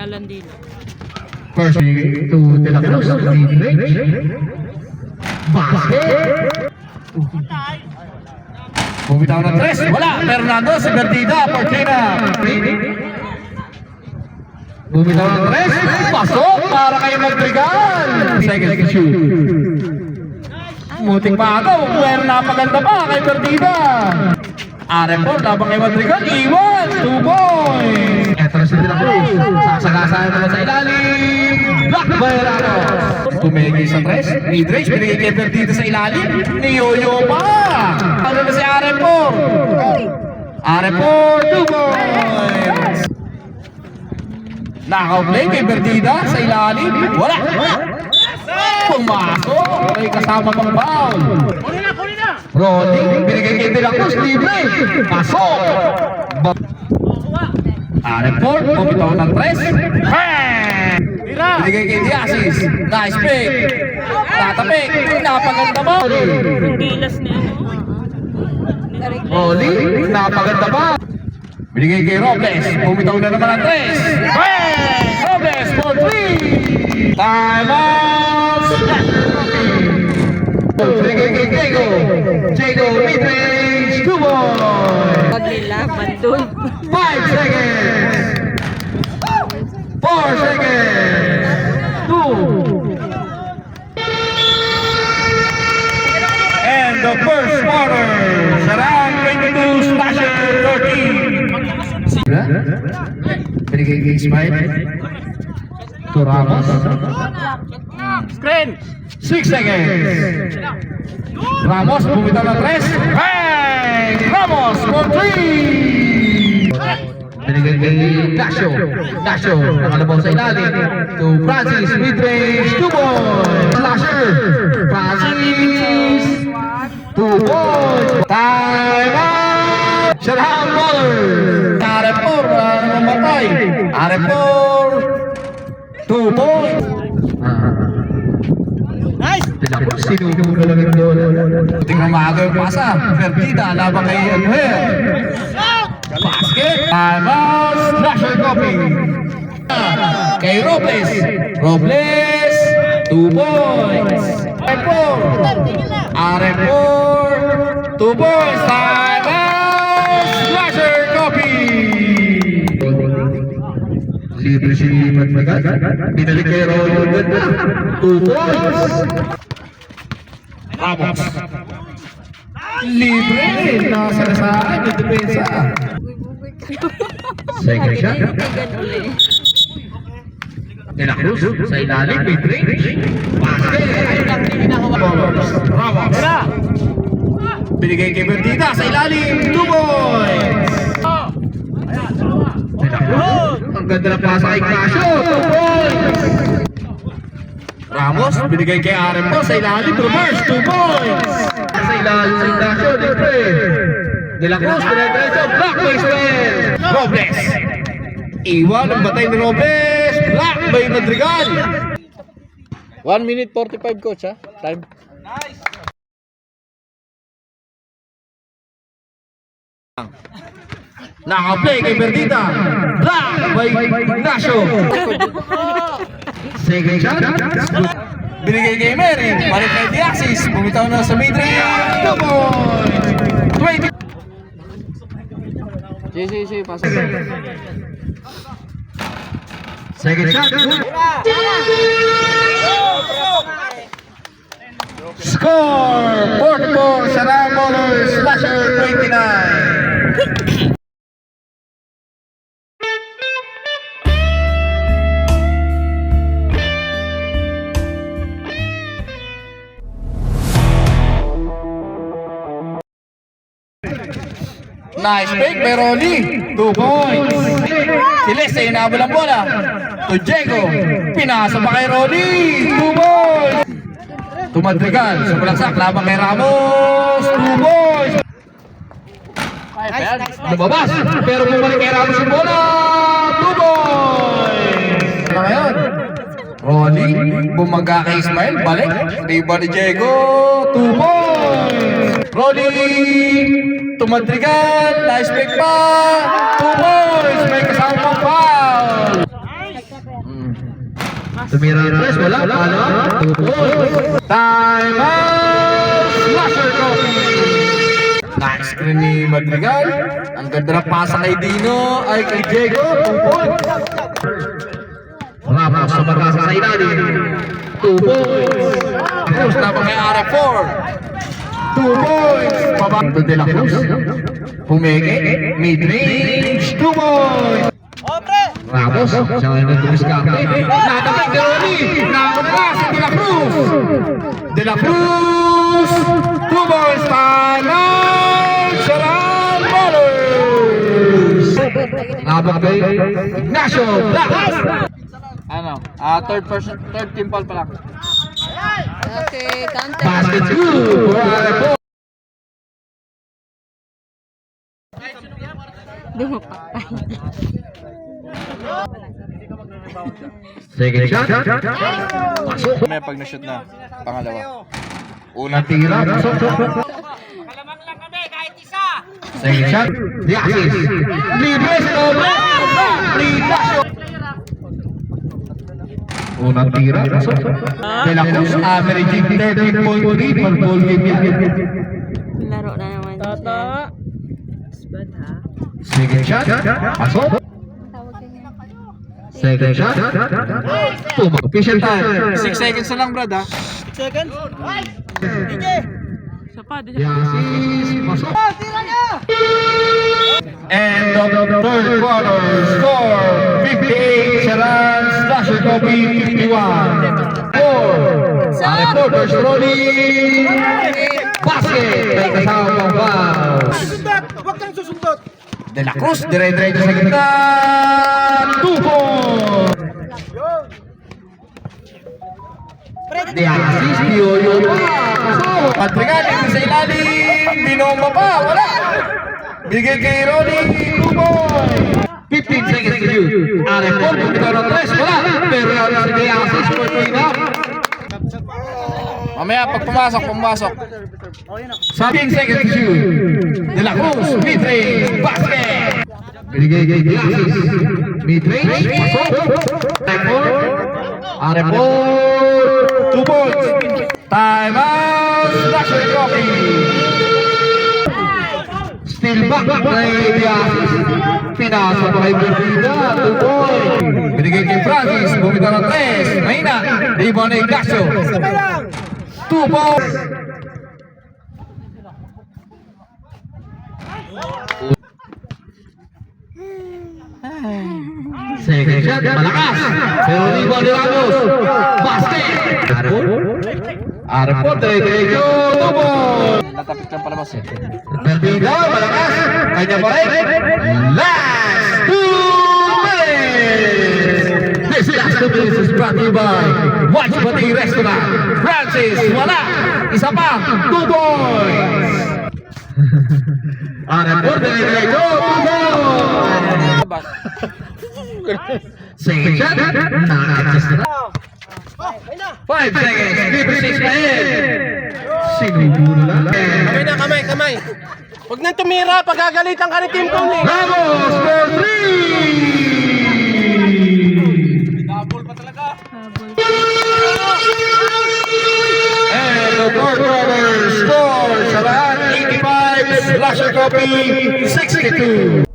Lalandino. First to De La Cruz, basket. Bumitaw ng tres, wala. Fernando, si Bertida, Portina. Bumitaw ng tres, pasok para kay Madrigal. Second shoot. Muting maagaw, pero napaganda pa kay Bertida. Arepon, labang kay Madrigal, iwan, 2 points. Eto na si De La Cruz, sasagasayan naman sa ilalim. Block by Ramos. Tumigil sa tres, mid-range, binigay kay Bertida sa ilalim. Niyoyo pa. Ano na si Arepon? Arepon, 2 points. Nakaw-play kay Bertida sa ilalim. Wala. Pumasok. May kasama pang foul. Rolling. Binigay kay De La Cruz. Libre. Pasok. Arepon. Bumitaw ng tres. Binigay kay Diasis. Nice pick. Tatapik. Napaganda ba? Gilas niya. Rolling. Napaganda ba? Binigay kay Robles. Bumitaw na naman ang tres. Robles for 3. Time out. Binigay kay Diego. Diego mid-range. 2 points. Paglilaban doon. 5 seconds. 4 seconds. 2. And the first quarter. Sarang 22, Slasher 13. Binigay kay Ismail. To Ramos. Screen! 6 seconds. Ramos, bumitaw ng tres. Bang! Ramos for 3. Binigay kay Dasho. Dasho, nakalabaw sa ilalim. To Francis, mid-range, 2 points. Slasher. Francis. 2 points. Time out. Shutdown baller. Arepor, namatay. Arepor. 2 points. Nice! Sinubulo lang yung doon. Tingnan maaga yung pasa. Bertida, labang kay Anhuel. Basket. Time out. Slasher copy. Kay Robles. Robles. 2 points. Arepor. Arepor. 2 points. Time out. Slasher copy. Libre si Madrigal. Binalik kay Roland. 2 points. Ramos. Libre. Nasa nasaan yung depensa. Second shot. De La Cruz sa ilalim. Mid-range. Basket. Ramos. Binigay kay Bertida sa ilalim. 2 points. De La Cruz. Ang ganda na pasa kay Casio. 2 points. Ramos, binigay kay Arepon sa ilalim. Reverse, 2 points. Sa ilalim sa Ignacio, libre. De La Cruz, pinag-diretso. Block by Ismael. Robles. Iwan ang batay ni Robles. Block by Madrigal. 1 minute 45 coach ha. Time. Naka-play kay Bertida. Block by Ignacio. Second shot. Binigay kay Mary. Balik kay Diasis. Bumitaw na sa mid-range. 2 points. 20. Si, pasok. Second shot. Score! 44 Sarang Ballers. Slasher 29. Nice pick, Meroli. 2 points. Si Leste, inabol ang bola. To Diego. Pinasa pa kay Rolly. 2 points. To Madrigal. Sa balaksak, labang kay Ramos. 2 points. Lumabas. Pero bumalik kay Ramos yung bola. 2 points. Ano ngayon? Rolly. Bumaga kay Ismail. Balik. Riba ni Diego. 2 points. Rolly. To Madrigal, nice pick pa, 2 points, may kasamang foul. Tumira ng press, wala. Paano? 2 points. Time out! Slasher Coffee! Nice screen ni Madrigal. Ang ganda ng pasa kay Dino ay kay Diego. 2 points. Ramos sa markasa sa ilalim. 2 points. Cruz tapos kay RF4. 2 points. Pabanto de la Cruz. Humeke. Mid-range. 2 points. Ramos. Siya ngayon nagtumiskarte. Natapit ni Ronnie. Nakunla si De La Cruz. De La Cruz. 2 points. Time out. Sharon Ballers. Nabak kay Ignacio Black. Ano? Third team ball pa lang. Okay, counter. Basket 2 for RF4. Second shot. Pasok. May pag na-shoot na. Pangalawa. Unang tira. Pasok. Malamang lang kami, kahit isa. Second shot. The assist. Libres over. Ignacio. Unang tira. Pasok. De La Cruz averaging 13.3 per ball game. Laro na naman siya. Bad ha? Second shot. Pasok. Second shot. Official time. 6 seconds na lang, Brad, ha? Isa pa, The assist. Pasok. End of the third quarter. Score 58. Sharan Slasher Coffee 51. 4. Ang reporters rolling. Basket. May kasamang foul. Huwag kang susundot! De La Cruz, dire-diretso sa gitna. 2 points. The assist, Yoyo pa. Patrigan, hindi sa ilalim. Binomba pa, wala. Bigay kay Ronnie, 2 points. 15 seconds to shoot. RF4, kumita ng 3, wala. Pero si The assist, for 3 na. Mamaya, pag pumasok. 17 seconds to shoot. De La Cruz, mid-range, basket. Binigay kay The assist. Mid-range, pasok. RF4, 2 points. Time out, Slasher Coffee. Still back kay The assist. Pinasa pa kay Bertida, 2 points. Binigay kay Francis, bumita ng 3. Mahina, rebound ni Ignacio. 2 points. Second shot, malakas. Pero rebound ni Ramos. Basket. Arpon, dire-diretso, 2 points. Natapit lang palabas, eh. Bertida, malakas. Kanya pa rin. Last 2 minutes. This last 2 minutes is brought to you by Watch Pati Restaurant. Francis, wala. Isa pa, 2 points. Arpon, dire-diretso, 2 points. Second shot, nakakadjust na. 5 seconds, 56 na in. Sinuburo lang. Kamay! Huwag nang tumira, pagagalitan ka ni Team Tony! Ramos for 3! Double pa talaga. And the third quarter score, Sharan 85, Slasher Coffee 62.